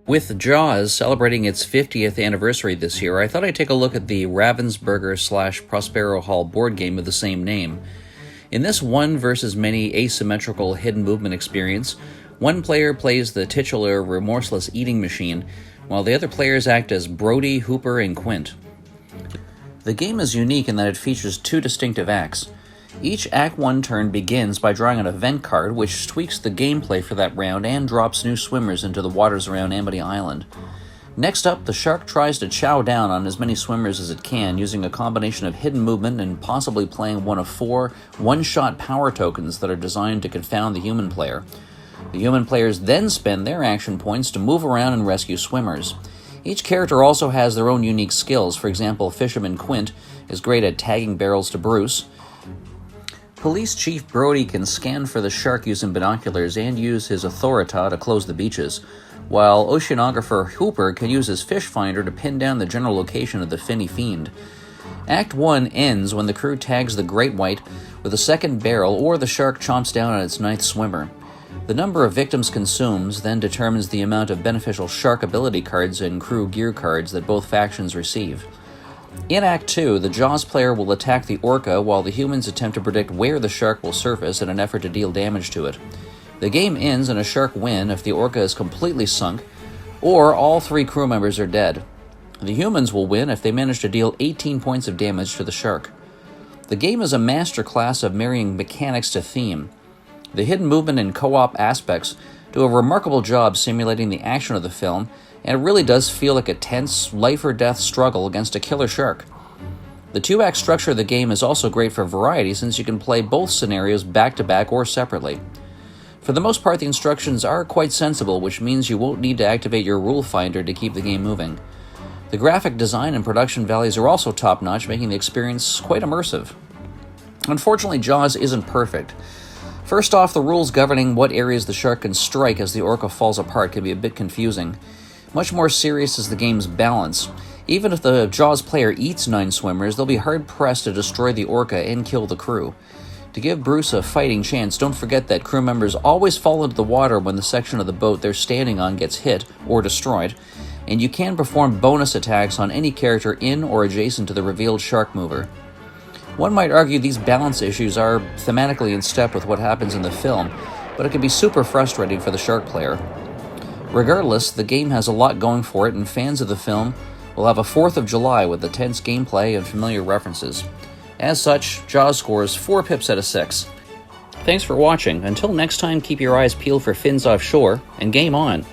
With Jaws celebrating its 50th anniversary this year, I thought I'd take a look at the Ravensburger/Prospero Hall board game of the same name. In this one versus many asymmetrical hidden movement experience, one player plays the titular remorseless eating machine, while the other players act as Brody, Hooper, and Quint. The game is unique in that it features two distinctive acts. Each Act 1 turn begins by drawing an event card, which tweaks the gameplay for that round and drops new swimmers into the waters around Amity Island. Next up, the shark tries to chow down on as many swimmers as it can, using a combination of hidden movement and possibly playing one of 4 one-shot power tokens that are designed to confound the human player. The human players then spend their action points to move around and rescue swimmers. Each character also has their own unique skills. For example, Fisherman Quint is great at tagging barrels to Bruce. Police Chief Brody can scan for the shark using binoculars and use his authorita to close the beaches, while oceanographer Hooper can use his fish finder to pin down the general location of the finny fiend. Act 1 ends when the crew tags the great white with a second barrel or the shark chomps down on its 9th swimmer. The number of victims consumes then determines the amount of beneficial shark ability cards and crew gear cards that both factions receive. In Act 2, the Jaws player will attack the orca while the humans attempt to predict where the shark will surface in an effort to deal damage to it. The game ends in a shark win if the orca is completely sunk, or all 3 crew members are dead. The humans will win if they manage to deal 18 points of damage to the shark. The game is a masterclass of marrying mechanics to theme. The hidden movement and co-op aspects do a remarkable job simulating the action of the film, and it really does feel like a tense, life-or-death struggle against a killer shark. The 2-act structure of the game is also great for variety, since you can play both scenarios back-to-back or separately. For the most part, the instructions are quite sensible, which means you won't need to activate your rule finder to keep the game moving. The graphic design and production values are also top-notch, making the experience quite immersive. Unfortunately, Jaws isn't perfect. First off, the rules governing what areas the shark can strike as the orca falls apart can be a bit confusing. Much more serious is the game's balance. Even if the Jaws player eats 9 swimmers, they'll be hard-pressed to destroy the orca and kill the crew. To give Bruce a fighting chance, don't forget that crew members always fall into the water when the section of the boat they're standing on gets hit or destroyed, and you can perform bonus attacks on any character in or adjacent to the revealed shark mover. One might argue these balance issues are thematically in step with what happens in the film, but it can be super frustrating for the shark player. Regardless, the game has a lot going for it, and fans of the film will have a 4th of July with the tense gameplay and familiar references. As such, Jaws scores 4 pips out of 6. Thanks for watching. Until next time, keep your eyes peeled for fins offshore, and game on!